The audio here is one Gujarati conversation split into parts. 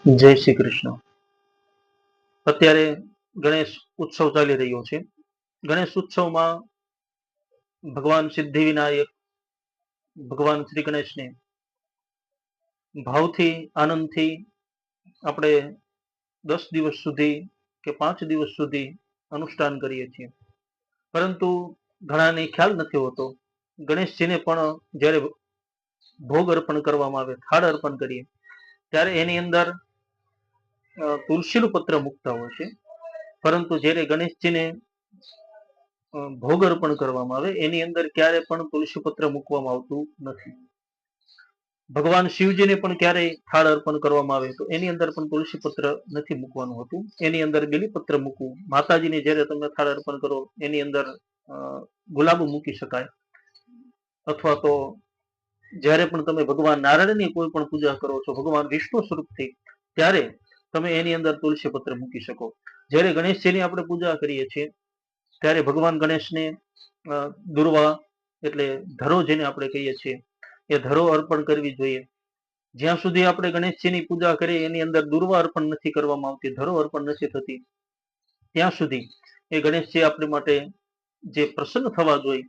જય શ્રી કૃષ્ણ. અત્યારે ગણેશ ઉત્સવ ચાલી રહ્યો છે. ગણેશ ઉત્સવમાં ભગવાન સિદ્ધિ વિનાયક ભગવાન શ્રી ગણેશને ભાવથી આનંદથી આપણે 10 દિવસ સુધી કે 5 દિવસ સુધી અનુષ્ઠાન કરીએ છીએ. પરંતુ ઘણાને ખ્યાલ નથી હોતો ગણેશજીને પણ જ્યારે ભોગ અર્પણ કરવામાં આવે, થાળ અર્પણ કરીએ ત્યારે એની અંદર તુલસીનું પત્ર મૂકતા હોય છે. પરંતુ જ્યારે ગણેશજીને ભોગ અર્પણ કરવામાં આવે એની અંદર ક્યારે પણ તુલસી પત્ર મૂકવામાં આવતું નથી. ભગવાન શિવજીને પણ ક્યારેય થાળ અર્પણ કરવામાં આવે તો એની અંદર પણ તુલસી પત્ર નથી મૂકવાનું હોતું, એની અંદર બેલીપત્ર મૂકવું. માતાજીને જ્યારે તમે થાળ અર્પણ કરો એની અંદર ગુલાબો મૂકી શકાય. અથવા તો જ્યારે પણ તમે ભગવાન નારાયણની કોઈ પણ પૂજા કરો છો, ભગવાન વિષ્ણુ સ્વરૂપથી, ત્યારે તમે એની અંદર તુલસી પત્ર મૂકી શકો. જ્યારે ગણેશજીની આપણે પૂજા કરીએ છીએ ત્યારે ભગવાન ગણેશને દુર્વા એટલે ધરો જેને આપણે કહીએ છીએ એ ધરો અર્પણ કરવી જોઈએ. જ્યાં સુધી આપણે ગણેશજીની પૂજા કરીએ એની અંદર દુર્વા અર્પણ નથી કરવામાં આવતી, ધરો અર્પણ નથી થતી, ત્યાં સુધી એ ગણેશજી આપણી માટે જે પ્રસન્ન થવા જોઈએ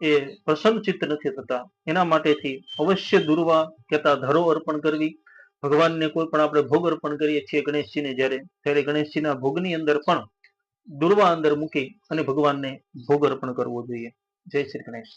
એ પ્રસન્ન ચિત્ત નથી થતા. એના માટેથી અવશ્ય દુર્વા કહેતા ધરો અર્પણ કરવી. ભગવાનને કોઈ પણ આપણે ભોગ અર્પણ કરીએ છીએ ગણેશજીને ત્યારે ગણેશજીના ભોગની અંદર પણ દુર્વા અંદર મૂકી અને ભગવાનને ભોગ અર્પણ કરવો જોઈએ. જય શ્રી ગણેશ.